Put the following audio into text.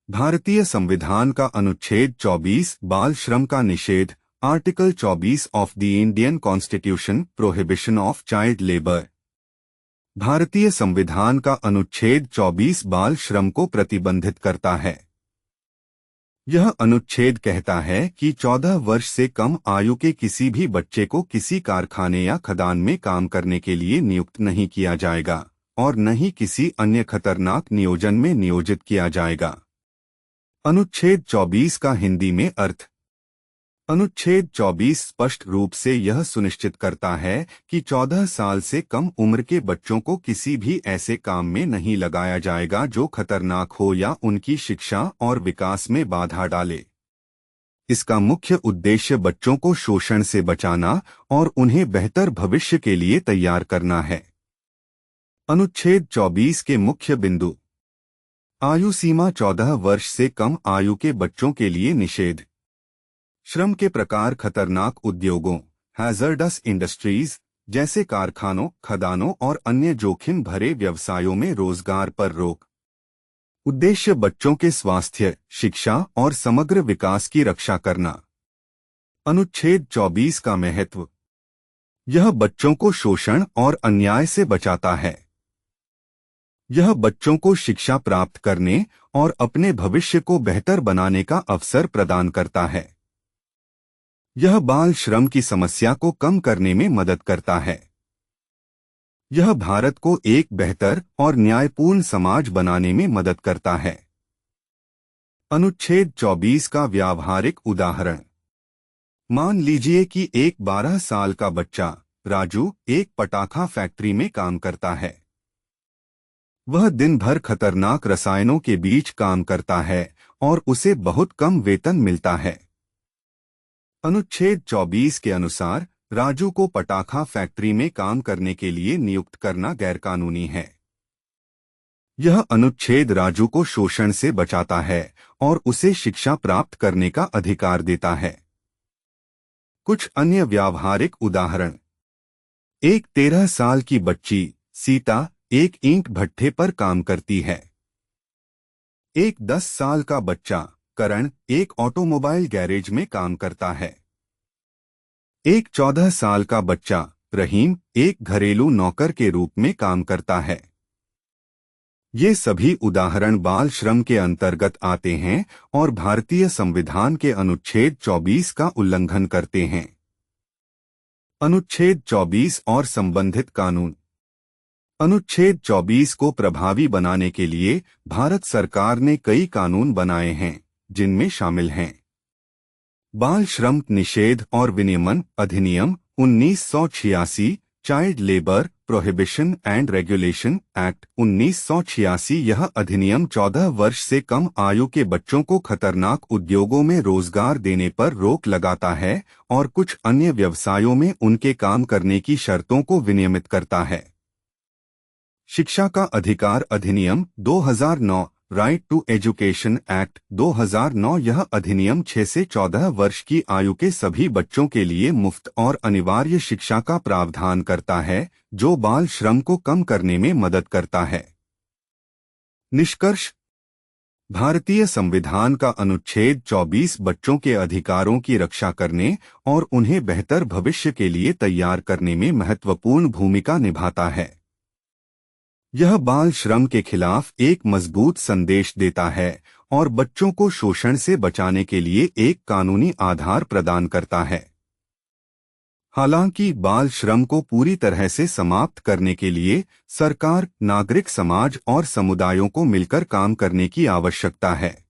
भारतीय संविधान का अनुच्छेद 24 बाल श्रम का निषेध, article 24 of the Indian constitution, prohibition of child labour. भारतीय संविधान का अनुच्छेद 24 बाल श्रम को प्रतिबंधित करता है। यह अनुच्छेद कहता है कि 14 वर्ष से कम आयु के किसी भी बच्चे को किसी कारखाने या खदान में काम करने के लिए नियुक्त नहीं किया जाएगा और न ही किसी अन्य खतरनाक नियोजन में नियोजित किया जाएगा। अनुच्छेद 24 का हिंदी में अर्थ। अनुच्छेद 24 स्पष्ट रूप से यह सुनिश्चित करता है कि 14 साल से कम उम्र के बच्चों को किसी भी ऐसे काम में नहीं लगाया जाएगा जो खतरनाक हो या उनकी शिक्षा और विकास में बाधा डाले। इसका मुख्य उद्देश्य बच्चों को शोषण से बचाना और उन्हें बेहतर भविष्य के लिए तैयार करना है। अनुच्छेद 24 के मुख्य बिंदु। आयु सीमा 14 वर्ष से कम आयु के बच्चों के लिए निषेध। श्रम के प्रकार खतरनाक उद्योगों, हैजर्डस इंडस्ट्रीज जैसे कारखानों, खदानों और अन्य जोखिम भरे व्यवसायों में रोजगार पर रोक। उद्देश्य बच्चों के स्वास्थ्य, शिक्षा और समग्र विकास की रक्षा करना। अनुच्छेद 24 का महत्व। यह बच्चों को शोषण और अन्याय से बचाता है। यह बच्चों को शिक्षा प्राप्त करने और अपने भविष्य को बेहतर बनाने का अवसर प्रदान करता है। यह बाल श्रम की समस्या को कम करने में मदद करता है। यह भारत को एक बेहतर और न्यायपूर्ण समाज बनाने में मदद करता है। अनुच्छेद 24 का व्यावहारिक उदाहरण। मान लीजिए कि एक 12 साल का बच्चा राजू एक पटाखा फैक्ट्री में काम करता है। वह दिन भर खतरनाक रसायनों के बीच काम करता है और उसे बहुत कम वेतन मिलता है। अनुच्छेद 24 के अनुसार राजू को पटाखा फैक्ट्री में काम करने के लिए नियुक्त करना गैरकानूनी है। यह अनुच्छेद राजू को शोषण से बचाता है और उसे शिक्षा प्राप्त करने का अधिकार देता है। कुछ अन्य व्यावहारिक उदाहरण। एक 13 साल की बच्ची सीता एक ईंट भट्ठे पर काम करती है। एक 10 साल का बच्चा करण एक ऑटोमोबाइल गैरेज में काम करता है। एक 14 साल का बच्चा रहीम एक घरेलू नौकर के रूप में काम करता है। ये सभी उदाहरण बाल श्रम के अंतर्गत आते हैं और भारतीय संविधान के अनुच्छेद 24 का उल्लंघन करते हैं। अनुच्छेद 24 और संबंधित कानून। अनुच्छेद 24 को प्रभावी बनाने के लिए भारत सरकार ने कई कानून बनाए हैं, जिनमें शामिल हैं बाल श्रम निषेध और विनियमन अधिनियम 1986, child labour prohibition and regulation act 1986। यह अधिनियम 14 वर्ष से कम आयु के बच्चों को खतरनाक उद्योगों में रोजगार देने पर रोक लगाता है और कुछ अन्य व्यवसायों में उनके काम करने की शर्तों को विनियमित करता है। शिक्षा का अधिकार अधिनियम 2009, राइट टू एजुकेशन एक्ट 2009। यह अधिनियम 6 से 14 वर्ष की आयु के सभी बच्चों के लिए मुफ्त और अनिवार्य शिक्षा का प्रावधान करता है, जो बाल श्रम को कम करने में मदद करता है। निष्कर्ष। भारतीय संविधान का अनुच्छेद 24 बच्चों के अधिकारों की रक्षा करने और उन्हें बेहतर भविष्य के लिए तैयार करने में महत्वपूर्ण भूमिका निभाता है। यह बाल श्रम के खिलाफ एक मजबूत संदेश देता है और बच्चों को शोषण से बचाने के लिए एक कानूनी आधार प्रदान करता है। हालांकि बाल श्रम को पूरी तरह से समाप्त करने के लिए सरकार, नागरिक समाज और समुदायों को मिलकर काम करने की आवश्यकता है।